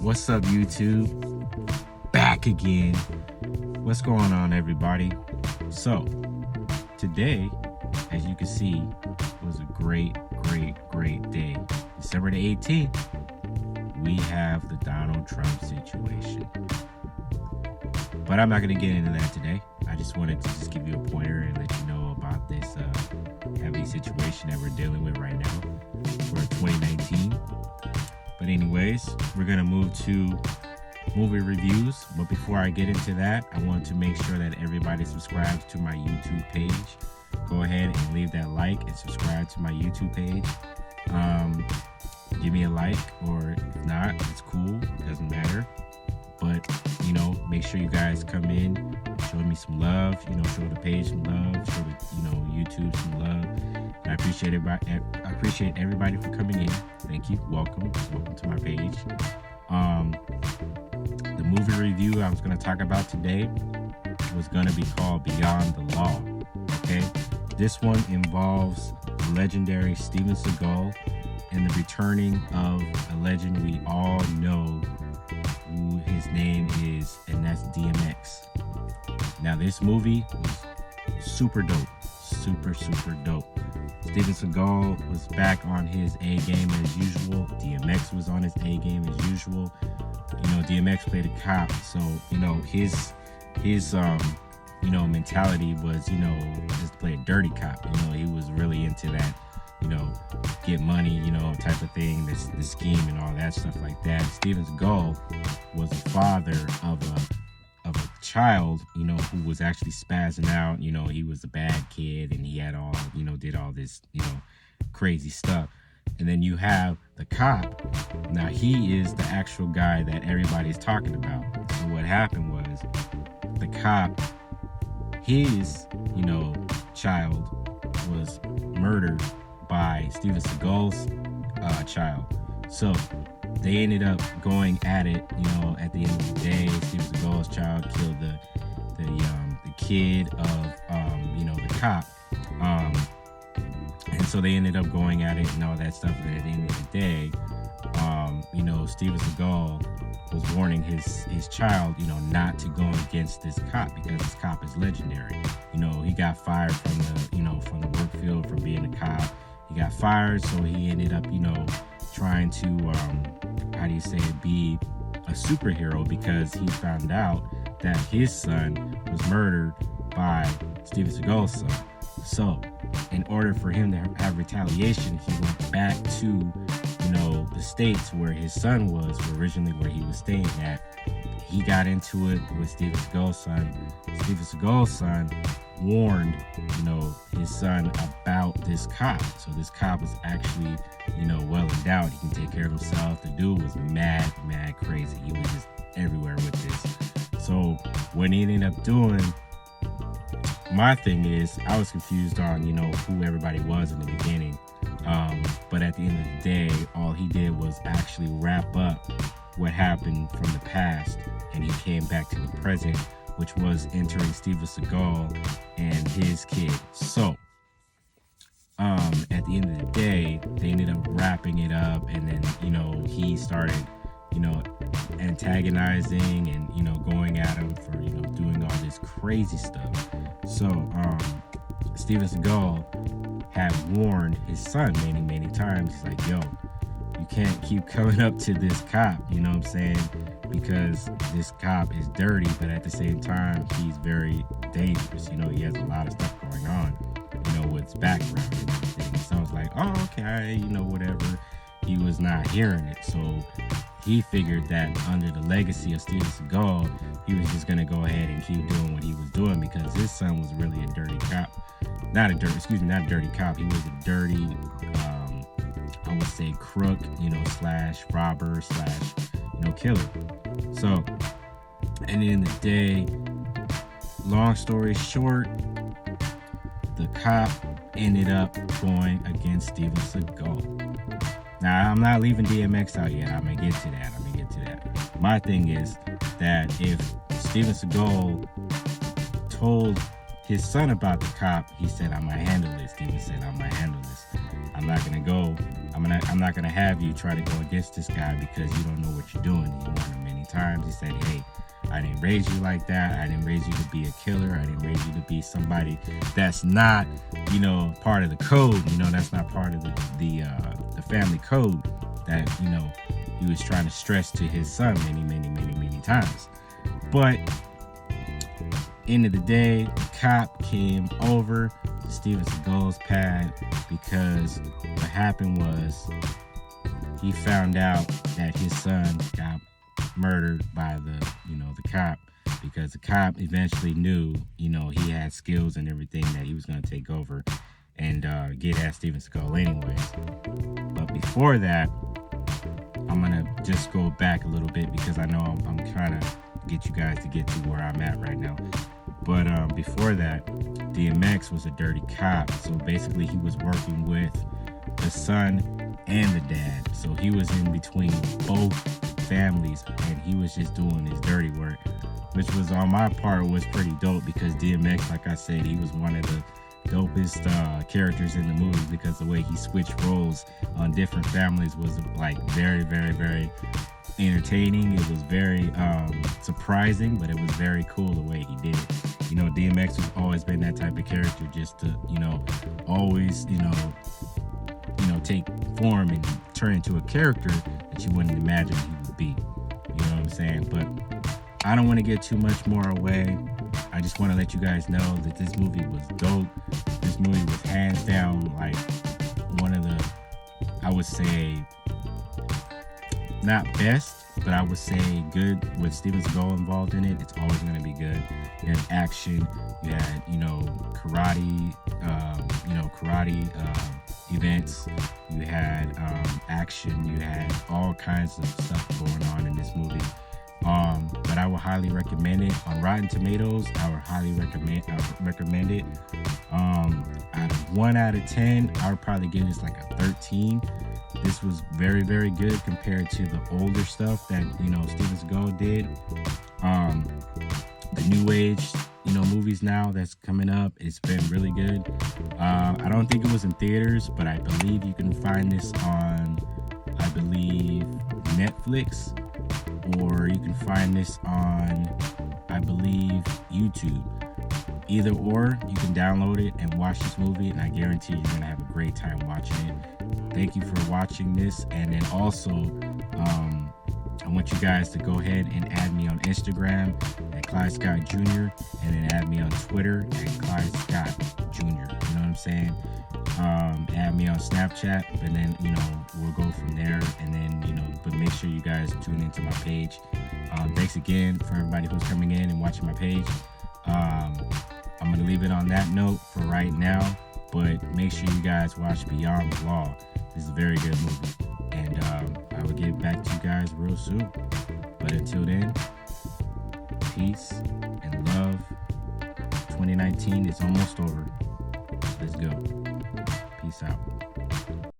What's up, YouTube? Back again. What's going on, everybody? So, today, as you can see, was a great day. December the 18th, we have the Donald Trump situation. But I'm not going to get into that today. I just wanted to just give you a pointer and let you know about this heavy situation that we're dealing with right now for 2019. But anyways, we're going to move to movie reviews. But before I get into that, I want to make sure that everybody subscribes to my YouTube page. Go ahead and leave that like and subscribe to my YouTube page. Give me a like, or if not, it's cool. It doesn't matter. But, make sure you guys come in, show me some love, show the page some love, show the, YouTube some love. And I appreciate everybody for coming in. Thank you. Welcome to my page. The movie review I was going to talk about today was going to be called Beyond the Law. Okay? This one involves the legendary Steven Seagal and the returning of a legend we all know who his name is, and that's DMX. Now, this movie was super dope. Super dope. Steven Seagal was back on his A game as usual. DMX was on his A game as usual. DMX played a cop, so his mentality was just to play a dirty cop. He was really into that get money, type of thing, the scheme and all that stuff like that. Steven Seagal was the father of a child, who was actually spazzing out. He was a bad kid, and he had all, did all this, crazy stuff. And then you have the cop. Now, he is the actual guy that everybody's talking about. So what happened was the cop, his, child was murdered by Steven Seagal's child. So they ended up going at it. At the end of the day, Steven Seagal's child killed the kid of the cop. And so they ended up going at it and all that stuff. And at the end of the day, Steven Seagal was warning his child, not to go against this cop, because this cop is legendary. He got fired from the work field for being a cop. He got fired, so he ended up, trying to, be a superhero, because he found out that his son was murdered by Steven Seagal's son. So, in order for him to have retaliation, he went back to, the States where his son was, originally where he was staying at. He got into it with Steven Seagal's son. Steven Seagal's son warned, his son about this cop. So this cop is actually, well endowed. He can take care of himself. The dude was mad crazy. He was just everywhere with this. So what he ended up doing, my thing is, I was confused on, who everybody was in the beginning. But at the end of the day, all he did was actually wrap up what happened from the past, and he came back to the present, which was entering Steven Seagal and his kid. So, at the end of the day, they ended up wrapping it up, and then, he started, antagonizing and, going at him for, doing all this crazy stuff. So, Steven Seagal had warned his son many times. He's like, yo, you can't keep coming up to this cop, because this cop is dirty, but at the same time, he's very dangerous. He has a lot of stuff going on, with his background and everything. So I was like, oh, okay, whatever. He was not hearing it. So he figured that under the legacy of Steven Seagal, he was just going to go ahead and keep doing what he was doing, because his son was really a dirty cop. Not a dirty cop. He was a dirty, I would say, crook, slash robber, slash, killer. So, at the end of the day, long story short, the cop ended up going against Steven Seagal. Now, I'm not leaving DMX out yet. I'm going to get to that. My thing is that if Steven Seagal told his son about the cop, he said, I'm going to handle this. Steven said, I'm going to handle this. I'm not going to go I'm not gonna have you try to go against this guy because you don't know what you're doing. He warned him many times. He said, hey, I didn't raise you like that. I didn't raise you to be a killer. I didn't raise you to be somebody that's not, part of the code. That's not part of the family code that, he was trying to stress to his son many times. But end of the day, the cop came over to Steven Seagal's pad because what happened was he found out that his son got murdered by the cop, because the cop eventually knew, he had skills and everything that he was going to take over and get at Steven Seagal anyways. But before that, I'm going to just go back a little bit because I know I'm trying to get you guys to get to where I'm at right now. But before that, DMX was a dirty cop. So basically he was working with the son and the dad. So he was in between both families and he was just doing his dirty work, which was on my part was pretty dope because DMX, like I said, he was one of the dopest characters in the movie because the way he switched roles on different families was like very entertaining. It was very surprising, but it was very cool the way he did it. DMX has always been that type of character, just to always take form and turn into a character that you wouldn't imagine he would be. You know what I'm saying? But I don't want to get too much more away. I just want to let you guys know that this movie was dope. This movie was hands down like one of the, I would say, not best, but I would say good. With Steven Seagal involved in it, it's always going to be good. You had action, you had karate, events, you had action, you had all kinds of stuff going on in this movie. But I would highly recommend it. On Rotten Tomatoes, I would highly recommend it. Out of 1 out of 10, I would probably give this like a 13. This was very good compared to the older stuff that Steven Seagal did. The new age movies now that's coming up, it's been really good. I don't think it was in theaters, but I believe you can find this on, Netflix, or you can find this on, YouTube. Either or, you can download it and watch this movie, and I guarantee you're gonna have a great time watching it. Thank you for watching this, and then also I want you guys to go ahead and add me on Instagram at Clyde Scott Jr. and then add me on Twitter at Clyde Scott Jr. You know what I'm saying? Add me on Snapchat, and then we'll go from there. And then but make sure you guys tune into my page. Thanks again for everybody who's coming in and watching my page. I'm gonna leave it on that note for right now, but make sure you guys watch Beyond the Law. This is a very good movie, and I will get back to you guys real soon. But until then, peace and love. 2019 is almost over. Let's go. Peace out.